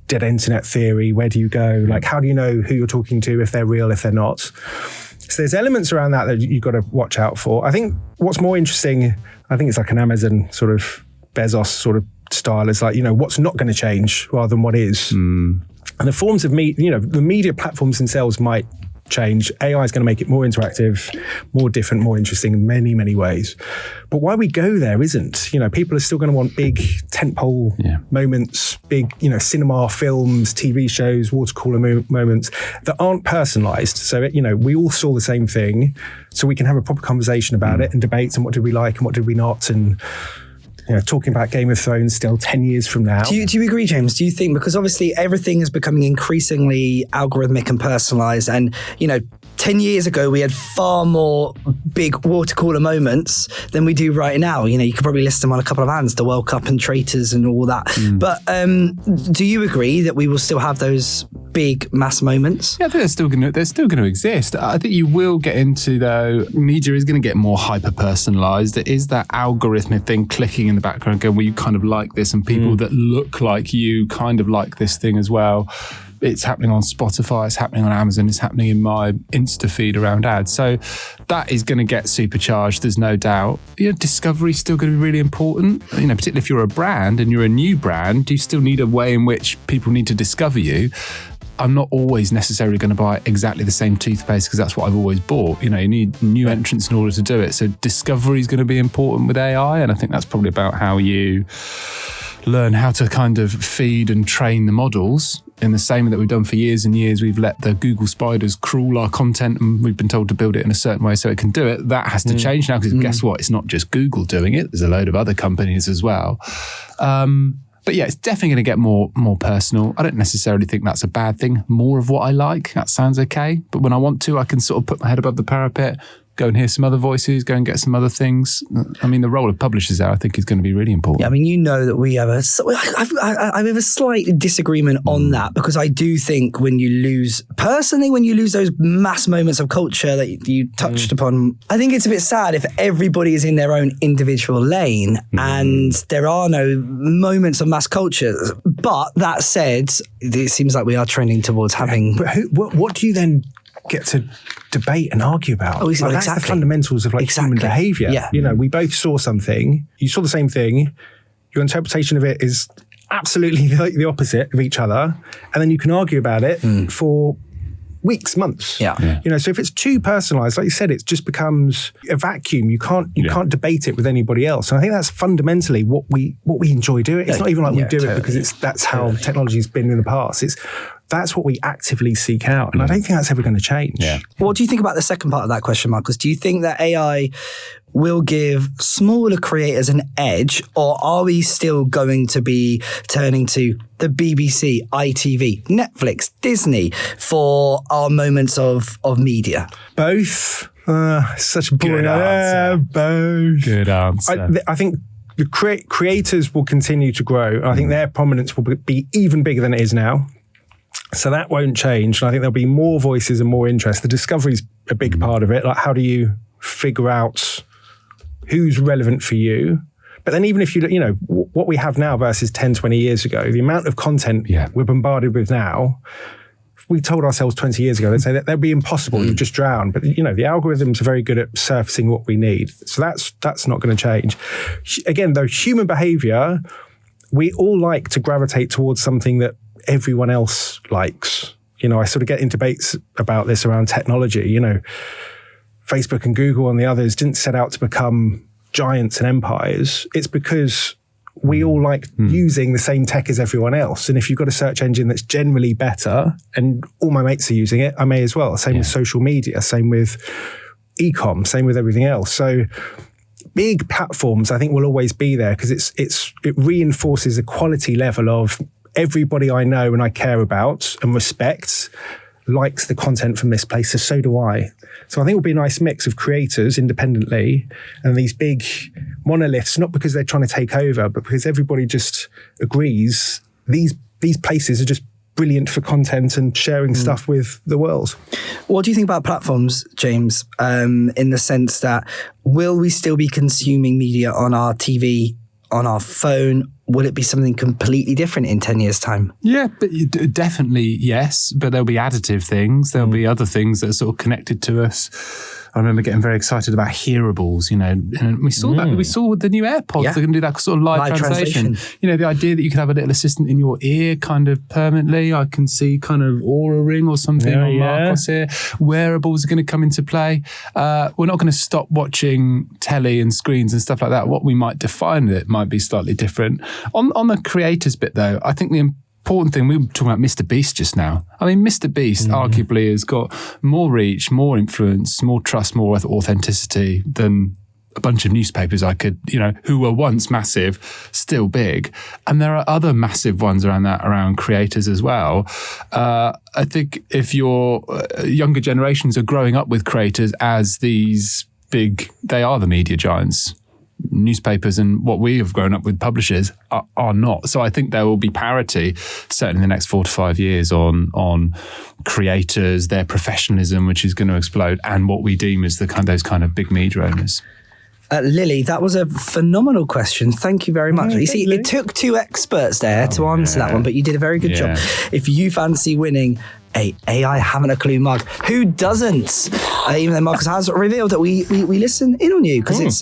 dead internet theory. Where do you go? Like, how do you know who you're talking to, if they're real, if they're not? So there's elements around that you've got to watch out for. I think what's more interesting, I think it's like an Amazon sort of Bezos sort of style, is like, what's not going to change rather than what is. And the forms of the media platforms themselves might change. AI is going to make it more interactive, more different, more interesting in many, many ways. But why we go there isn't. People are still going to want big tentpole moments, big, cinema, films, TV shows, water cooler moments that aren't personalized. So, we all saw the same thing, so we can have a proper conversation about it and debates and what did we like and what did we not, and talking about Game of Thrones still 10 years from now. Do you agree, James? Do you think, because obviously everything is becoming increasingly algorithmic and personalized, and 10 years ago we had far more big water cooler moments than we do right now. You could probably list them on a couple of hands, the World Cup and traitors and all that. But do you agree that we will still have those big mass moments? Yeah, I think they're still going to exist. I think you will get into, though, media is going to get more hyper-personalised. It is that algorithmic thing clicking in the background going, well, you kind of like this, and people that look like you kind of like this thing as well. It's happening on Spotify, it's happening on Amazon, it's happening in my Insta feed around ads. So that is going to get supercharged, there's no doubt. Discovery is still going to be really important. Particularly if you're a brand and you're a new brand, you still need a way in which people need to discover you. I'm not always necessarily going to buy exactly the same toothpaste because that's what I've always bought. You need new entrants in order to do it. So discovery is going to be important with AI. And I think that's probably about how you learn how to kind of feed and train the models in the same way that we've done for years and years. We've let the Google spiders crawl our content and we've been told to build it in a certain way so it can do it. That has to change now because guess what? It's not just Google doing it. There's a load of other companies as well. But yeah, it's definitely going to get more personal. I don't necessarily think that's a bad thing. More of what I like, that sounds okay. But when I want to, I can sort of put my head above the parapet, go and hear some other voices, go and get some other things. I mean, the role of publishers there, I think, is going to be really important. Yeah, I mean, that we have I have a slight disagreement on that, because I do think when you lose those mass moments of culture that you touched upon, I think it's a bit sad if everybody is in their own individual lane and there are no moments of mass culture. But that said, it seems like we are trending towards having... But what do you then get to debate and argue about? That's the fundamentals of human behaviour. Yeah. We both saw something. You saw the same thing. Your interpretation of it is absolutely the opposite of each other, and then you can argue about it for weeks, months. Yeah. So if it's too personalised, like you said, it just becomes a vacuum. You can't debate it with anybody else. And I think that's fundamentally what we enjoy doing. It's not even like we do it because that's how technology's been in the past. That's what we actively seek out. And I don't think that's ever going to change. Yeah. What do you think about the second part of that question, Marcos? Do you think that AI will give smaller creators an edge, or are we still going to be turning to the BBC, ITV, Netflix, Disney for our moments of media? Both. Such a boring answer. Both. Good answer. I think the creators will continue to grow. I think their prominence will be even bigger than it is now. So that won't change. And I think there'll be more voices and more interest. The discovery's a big part of it. Like, how do you figure out who's relevant for you? But then even if what we have now versus 10, 20 years ago, the amount of content we're bombarded with now, if we told ourselves 20 years ago, they'd say that that'd be impossible. You'd just drown. But, the algorithms are very good at surfacing what we need. So that's not going to change. Again, though, human behavior, we all like to gravitate towards something that everyone else likes. I sort of get in debates about this around technology. Facebook and Google and the others didn't set out to become giants and empires, it's because we all like using the same tech as everyone else. And if you've got a search engine that's generally better and all my mates are using it, I may as well. Same with social media, same with e-com, same with everything else. So big platforms, I think, will always be there because it reinforces a quality level of everybody I know and I care about and respect likes the content from this place, so do I. So I think it'll be a nice mix of creators independently and these big monoliths, not because they're trying to take over, but because everybody just agrees these places are just brilliant for content and sharing stuff with the world. What do you think about platforms, James, in the sense that will we still be consuming media on our TV, on our phone? Will it be something completely different in 10 years' time? Yeah, but definitely yes. But there'll be additive things. There'll be other things that are sort of connected to us. I remember getting very excited about hearables, and we saw that. We saw with the new AirPods, they can do that sort of live translation. The idea that you could have a little assistant in your ear kind of permanently. I can see kind of Aura Ring or something on Marcos here. Wearables are going to come into play. We're not going to stop watching telly and screens and stuff like that. What we might define it might be slightly different. On the creators bit, though, I think the important thing, we were talking about Mr. Beast just now. I mean, Mr. Beast arguably has got more reach, more influence, more trust, more authenticity than a bunch of newspapers who were once massive, still big. And there are other massive ones around creators as well. I think if your younger generations are growing up with creators as these big, they are the media giants. Newspapers and what we have grown up with, publishers, are not. So I think there will be parity, certainly in the next 4 to 5 years, on creators, their professionalism, which is going to explode, and what we deem as those kind of big media owners. Lily, that was a phenomenal question. Thank you very much. You see, it took 2 experts there to answer that one, but you did a very good job. If you fancy winning a AI Haven't a Clue mug, who doesn't? Even though Marcus has revealed that we listen in on you, because it's,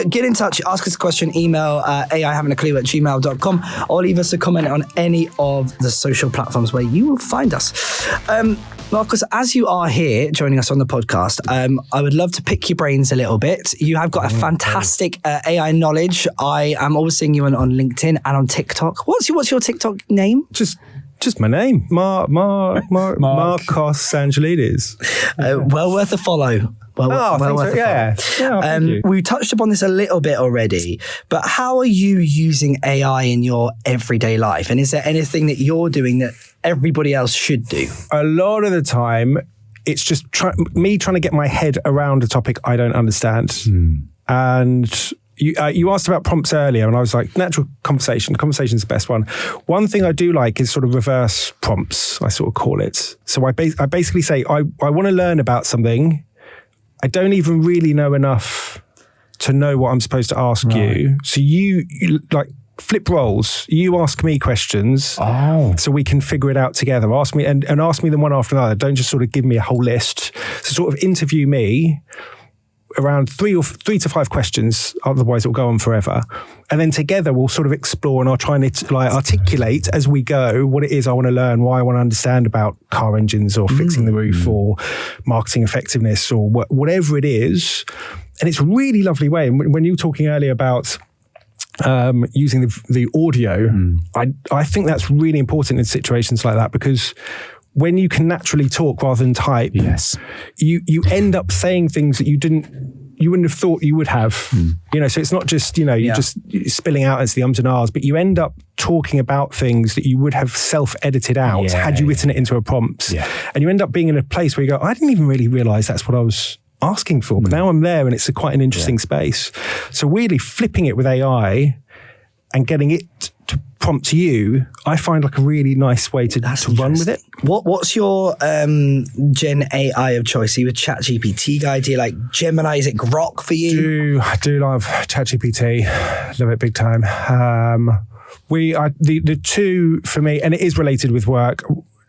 get in touch, ask us a question, email aihaven'taclue@gmail.com, or leave us a comment on any of the social platforms where you will find us. Marcus, as you are here joining us on the podcast, I would love to pick your brains a little bit. You have got a fantastic AI knowledge. I am always seeing you on LinkedIn and on TikTok. What's your TikTok name? Just my name, Marcos Angelides. Well worth a follow. We touched upon this a little bit already, but how are you using AI in your everyday life? And is there anything that you're doing that everybody else should do? A lot of the time, it's just me trying to get my head around a topic I don't understand. And you asked about prompts earlier, and I was like, natural conversation. Conversation's the best one. One thing I do like is sort of reverse prompts, I sort of call it. So I basically say, I want to learn about something. I don't even really know enough to know what I'm supposed to ask you. So you like flip roles. You ask me questions so we can figure it out together. Ask me and ask me them one after another. Don't just sort of give me a whole list. So sort of interview me around 3 to 5 questions, otherwise it'll go on forever. And then together we'll sort of explore, and I'll try and articulate as we go what it is I want to learn, why I want to understand about car engines or fixing the roof or marketing effectiveness or whatever it is. And it's a really lovely way. And when you were talking earlier about using the audio, I think that's really important in situations like that, because when you can naturally talk rather than type, you end up saying things that you wouldn't have thought you would have. So it's not just, you're just spilling out as the ums and ahs, but you end up talking about things that you would have self-edited out had you written it into a prompt. And you end up being in a place where you go, I didn't even really realize that's what I was asking for, but now I'm there and it's quite an interesting space. So really flipping it with AI and getting it to prompt you, I find like a really nice way to run with it. What's your Gen AI of choice? Are you a ChatGPT guy? Do you like Gemini? Is it Grok for you? I do love ChatGPT. Love it big time. The two for me, and it is related with work,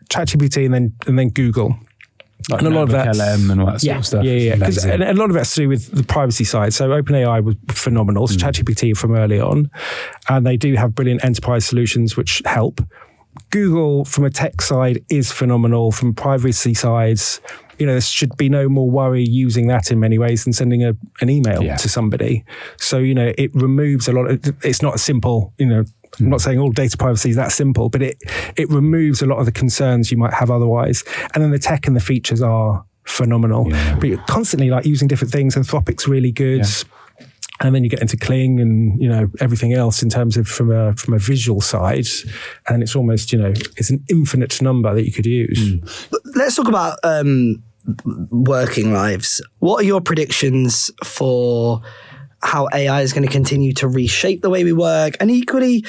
ChatGPT and then Google. Like and a lot of that LM and all that sort of stuff. And a lot of it's to do with the privacy side. So OpenAI was phenomenal. So ChatGPT from early on, and they do have brilliant enterprise solutions which help. Google from a tech side is phenomenal. From privacy sides, there should be no more worry using that in many ways than sending an email to somebody. So, it removes a lot of, it's not a simple, I'm not saying all data privacy is that simple, but it removes a lot of the concerns you might have otherwise. And then the tech and the features are phenomenal. Yeah. But you're constantly like using different things. Anthropic's really good. Yeah. And then you get into Kling and, everything else in terms of from a visual side. And it's almost, it's an infinite number that you could use. Let's talk about working lives. What are your predictions for how AI is going to continue to reshape the way we work? And equally,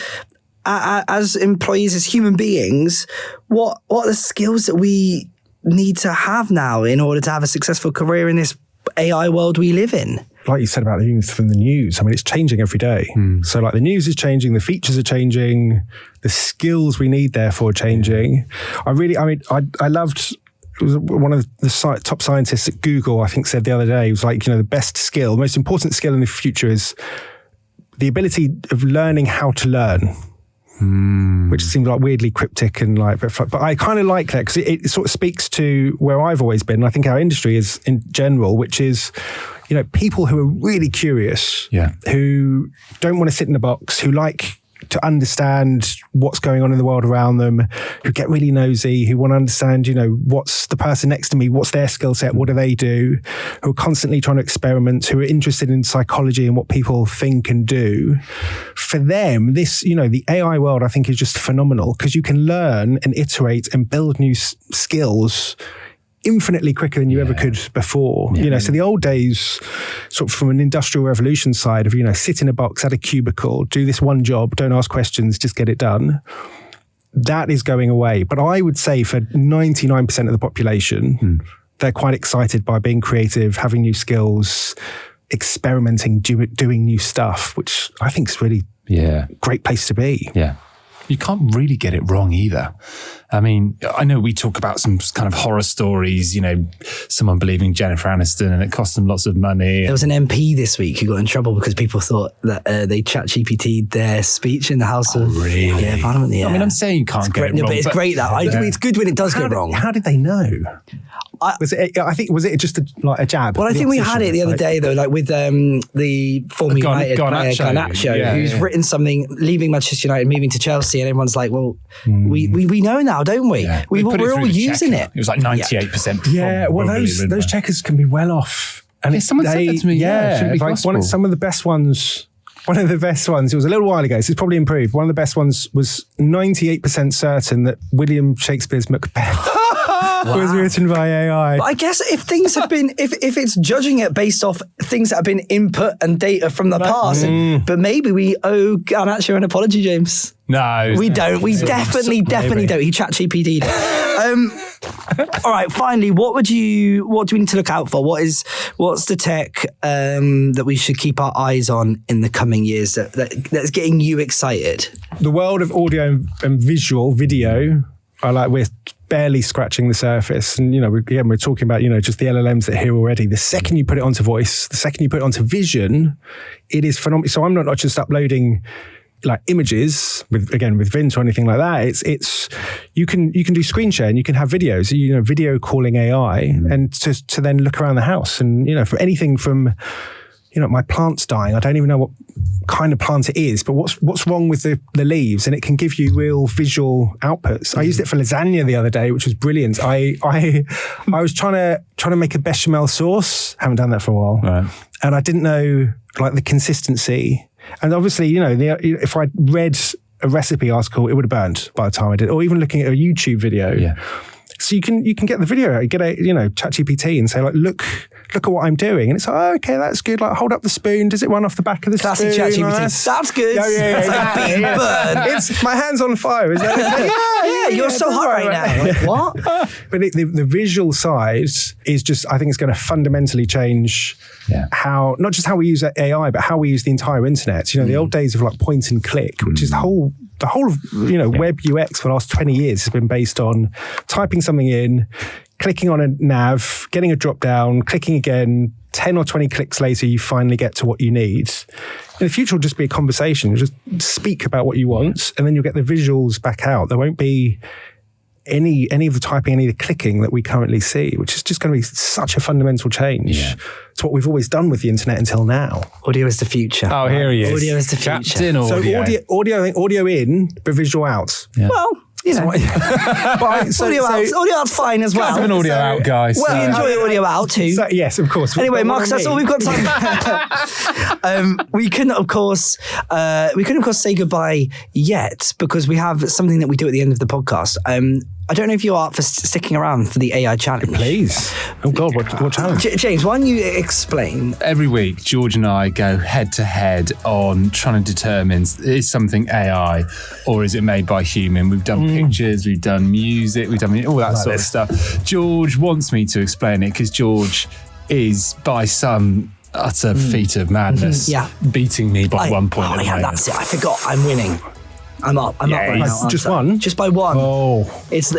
as employees, as human beings, what are the skills that we need to have now in order to have a successful career in this AI world we live in? Like you said about the news from the news, I mean, it's changing every day. So like the news is changing, the features are changing, the skills we need therefore are changing. I loved, it was one of the top scientists at Google, I think said the other day, it was like, the best skill, the most important skill in the future is the ability of learning how to learn. Which seems like weirdly cryptic and but I kind of like that because it sort of speaks to where I've always been. I think our industry is in general, which is, people who are really curious, who don't want to sit in a box, who like to understand what's going on in the world around them, who get really nosy, who want to understand, what's the person next to me, what's their skill set, what do they do, who are constantly trying to experiment, who are interested in psychology and what people think and do. For them, this, the AI world, I think is just phenomenal because you can learn and iterate and build new skills infinitely quicker than you ever could before. So the old days, sort of from an industrial revolution side of, sit in a box at a cubicle, do this one job, don't ask questions, just get it done. That is going away. But I would say for 99% of the population, they're quite excited by being creative, having new skills, experimenting, doing new stuff, which I think is really a great place to be. Yeah. You can't really get it wrong either. I mean, I know we talk about some kind of horror stories, someone believing Jennifer Aniston and it cost them lots of money. There was an MP this week who got in trouble because people thought that they ChatGPT'd their speech in the House of Parliament. Yeah. I mean, I'm saying you can't get it wrong. But it's great that. It's good when it does go wrong. How did they know? Was it just a jab? Well, I think we had it the other day though, like with the former United player Garnacho, who's written something, leaving Manchester United, moving to Chelsea, and everyone's like, "Well, we know now, don't we? Yeah. We're all using it." It was like 98%. Yeah, well, those checkers can be well off. And someone said that to me. Yeah, it shouldn't be possible. Some of the best ones. One of the best ones, it was a little while ago, so it's probably improved. One of the best ones was 98% certain that William Shakespeare's Macbeth was written by AI. But I guess if things have been, if it's judging it based off things that have been input and data from the past, but maybe we owe Garnacho an apology, James. No, we don't. We definitely don't. He ChatGPT'd it. All right. Finally, what do we need to look out for? What's the tech that we should keep our eyes on in the coming years that's getting you excited? The world of audio and video. We're barely scratching the surface, and we're talking about with the LLMs that are here already. The second you put it onto voice, the second you put it onto vision, it is phenomenal. So I'm not just uploading like images with Vint or anything like that. It's you can do screen share and you can have videos, video calling AI, and to then look around the house and for anything from my plant's dying. I don't even know what kind of plant it is, but what's wrong with the leaves, and it can give you real visual outputs. I used it for lasagna the other day, which was brilliant. I was trying to make a bechamel sauce. Haven't done that for a while, right. And I didn't know like the consistency. And obviously, if I'd read a recipe article, it would have burned by the time I did, or even looking at a YouTube video. Yeah. So you can get the video out, get a ChatGPT and say like, look at what I'm doing, and it's like, oh, okay, that's good. Like, hold up the spoon. Does it run off the back of the spoon? Classic ChatGPT. That's good. Yeah. Burn. It's my hands on fire. Is that okay? You're so hot right now. Like, what? But the visual side is just, I think it's going to fundamentally change how, not just how we use AI, but how we use the entire internet. The old days of like point and click, which is the whole of web UX for the last 20 years has been based on typing something in, clicking on a nav, getting a drop down, clicking again, 10 or 20 clicks later, you finally get to what you need. In the future, it'll just be a conversation. You'll just speak about what you want, and then you'll get the visuals back out. There won't be any of the typing, any of the clicking that we currently see, which is just going to be such a fundamental change to what we've always done with the internet until now. Audio is the future. Oh, here he is. Audio is the future. Captain Audio. So audio in, but visual out. Yeah. Well, you know. Audio out's fine as well. Have an audio out, guys. Well, we enjoy audio out too. So, yes, of course. Anyway, Marcus, that's all we've got time. We couldn't, of course, say goodbye yet because we have something that we do at the end of the podcast. I don't know if you are for sticking around for the AI challenge. Please. Oh God, what challenge? James, why don't you explain? Every week, George and I go head to head on trying to determine is something AI or is it made by human? We've done pictures, we've done music, we've done all that sort of stuff. George wants me to explain it because George is by some utter feat of madness beating me by 1 point. Oh yeah, that's it. I forgot. I'm winning. I'm up right now. Just one? Just by one. Oh. It's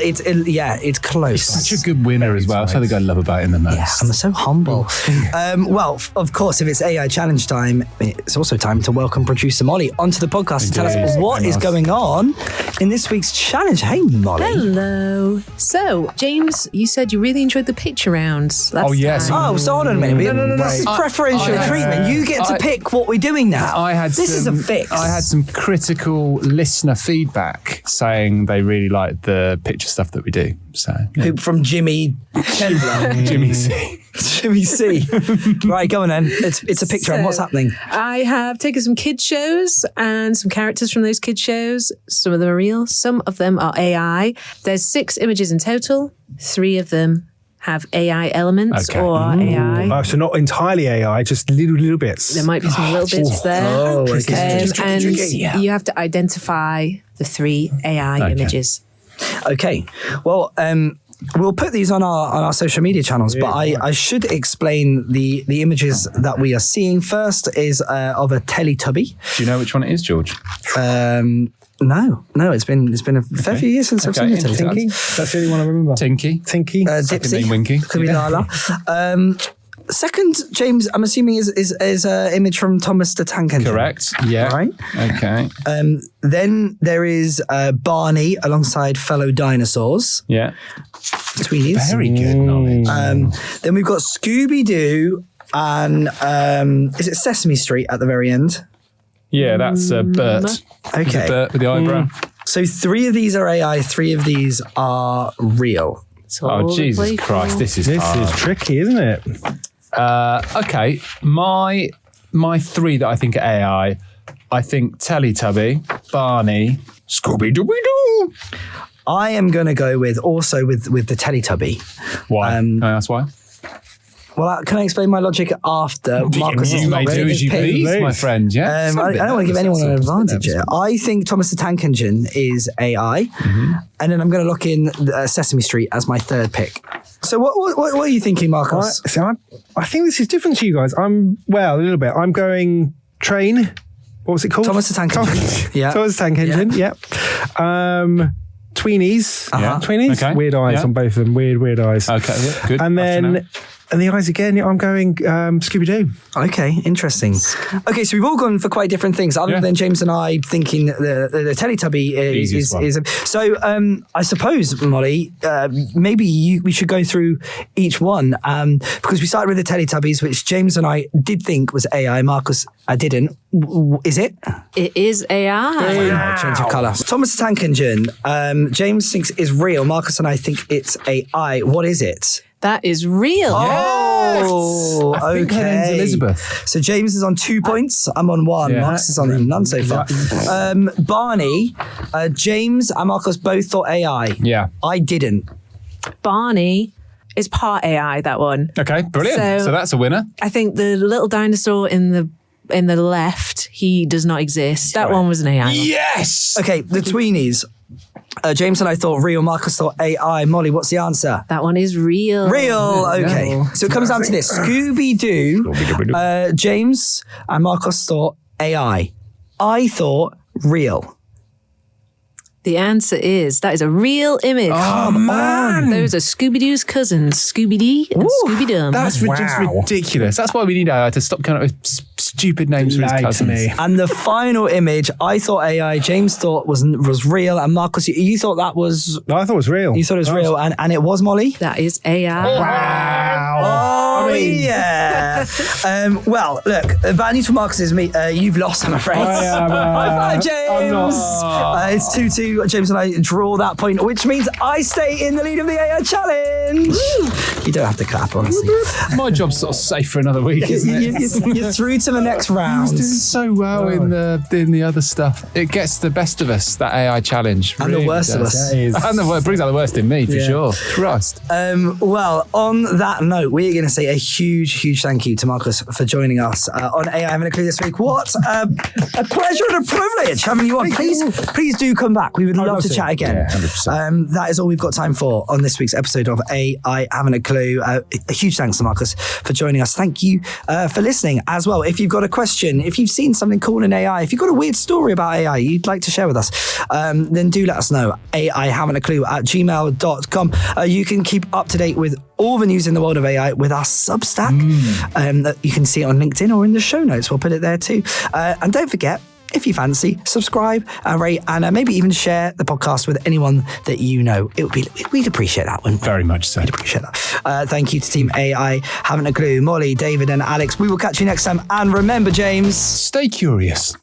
close. He's such a good winner as well. That's something I love about him the most. Yeah, I'm so humble. Well, of course, if it's AI challenge time, it's also time to welcome producer Molly onto the podcast and tell us what is going on in this week's challenge. Hey, Molly. Hello. So, James, you said you really enjoyed the picture rounds last time. Oh, so hold on a minute. No. This is preferential treatment. You get to pick what we're doing now. This is a fix. I had some critical listener feedback saying they really like the picture stuff that we do. So from Jimmy Chandler. Jimmy C. Jimmy C. Right, go on then. It's a picture and what's happening? I have taken some kid shows and some characters from those kid shows. Some of them are real, some of them are AI. There's 6 images in total. 3 of them have AI elements or AI. Oh, so not entirely AI, just little bits. There might be some little bits there. And you have to identify the 3 AI images. Okay. Well, we'll put these on our social media channels, but I should explain the images that we are seeing. First is of a Teletubby. Do you know which one it is, George? No, it's been a fair few years since I've seen it. Tinky? That's the only one I remember. Tinky. Dipsy. Winky. Could be Lala. Second, James, I'm assuming is an image from Thomas the Tank Engine. Correct. Yeah. Right. Okay. Then there is Barney alongside fellow dinosaurs. Yeah. Tweenies. Very good knowledge. Then we've got Scooby-Doo and is it Sesame Street at the very end? Yeah, that's Bert. Okay. Bert with the eyebrow. So 3 of these are AI, 3 of these are real. Oh, Jesus Christ, this is tricky, isn't it? Okay, my 3 that I think are AI, I think Teletubby, Barney, Scooby-Dooby-Doo. I am going to go with the Teletubby. Why? Can I ask why? Well, can I explain my logic after Marcus is You not may do ready? as you please, my friend. Yeah. I don't want to give anyone an advantage here. I think Thomas the Tank Engine is AI, and then I'm going to lock in Sesame Street as my 3rd pick. So what are you thinking, Marcos? I think this is different to you guys. A little bit. I'm going Train. What was it called? Thomas the Tank Engine. Yeah. Thomas the Tank Engine. Yeah. Tweenies. Tweenies. Okay. Weird eyes on both of them. Weird eyes. Okay. Yeah, good. And then. And the eyes again, I'm going Scooby-Doo. Okay, interesting. Okay, so we've all gone for quite different things, other than James and I thinking the Teletubby is so I suppose, Molly, maybe we should go through each one because we started with the Teletubbies, which James and I did think was AI. Marcus, I didn't. Is it? It is AI. Change of colour. Thomas the Tank Engine, James thinks is real. Marcus and I think it's AI. What is it? That is real. Oh, I think her name's Elizabeth. So James is on 2 points. I'm on 1. Yeah. Marcus is on none so far. Barney, James and Marcus both thought AI. Yeah. I didn't. Barney is part AI, that one. Okay, brilliant. So that's a winner. I think the little dinosaur in the left, he does not exist. That one was an AI. Yes. Okay, the Tweenies. James and I thought real. Marcus thought AI. Molly, what's the answer? That one is real. Real. Okay. So it comes down to this. Scooby-Doo. James and Marcus thought AI. I thought real. The answer is that is a real image. Oh, man. Those are Scooby-Doo's cousins, Scooby-Dee and Scooby-Dum. That's just ridiculous. That's why we need AI to stop coming up with stupid names for his Lied to cousins. me. And the final image, I thought AI, James thought was real, and Marcos, you thought that was... No, I thought it was real. You thought it was real, and it was, Molly? That is AI. Wow. I mean- yeah. Well, look, bad news for Marcus is you've lost, I'm afraid. High five, James. I'm not. It's 2-2. James and I draw that point, which means I stay in the lead of the AI challenge. You don't have to clap, honestly. My job's sort of safe for another week, isn't it? You're through to the next round. He's doing so well in the other stuff. It gets the best of us, that AI challenge. And the Really worst of does. us. That is. And brings out the worst in me, for sure. Trust. Well, on that note, we're going to say a huge thank you to Marcus for joining us on AI Having a Clue this week. What a pleasure and a privilege having you on. Please do come back. We would love to chat again. Yeah, 100%. That is all we've got time for on this week's episode of AI Having a Clue. A huge thanks to Marcus for joining us. Thank you for listening as well. If you've got a question, if you've seen something cool in AI, if you've got a weird story about AI you'd like to share with us, then do let us know. AIHavingAClue@gmail.com. You can keep up to date with all the news in the world of AI with our Substack. You can see it on LinkedIn or in the show notes. We'll put it there too. And don't forget, if you fancy, subscribe, rate, and maybe even share the podcast with anyone that you know. We'd appreciate that one. Very much so. We'd appreciate that. Thank you to Team AI Having a Clue, Molly, David, and Alex. We will catch you next time. And remember, James, Stay curious.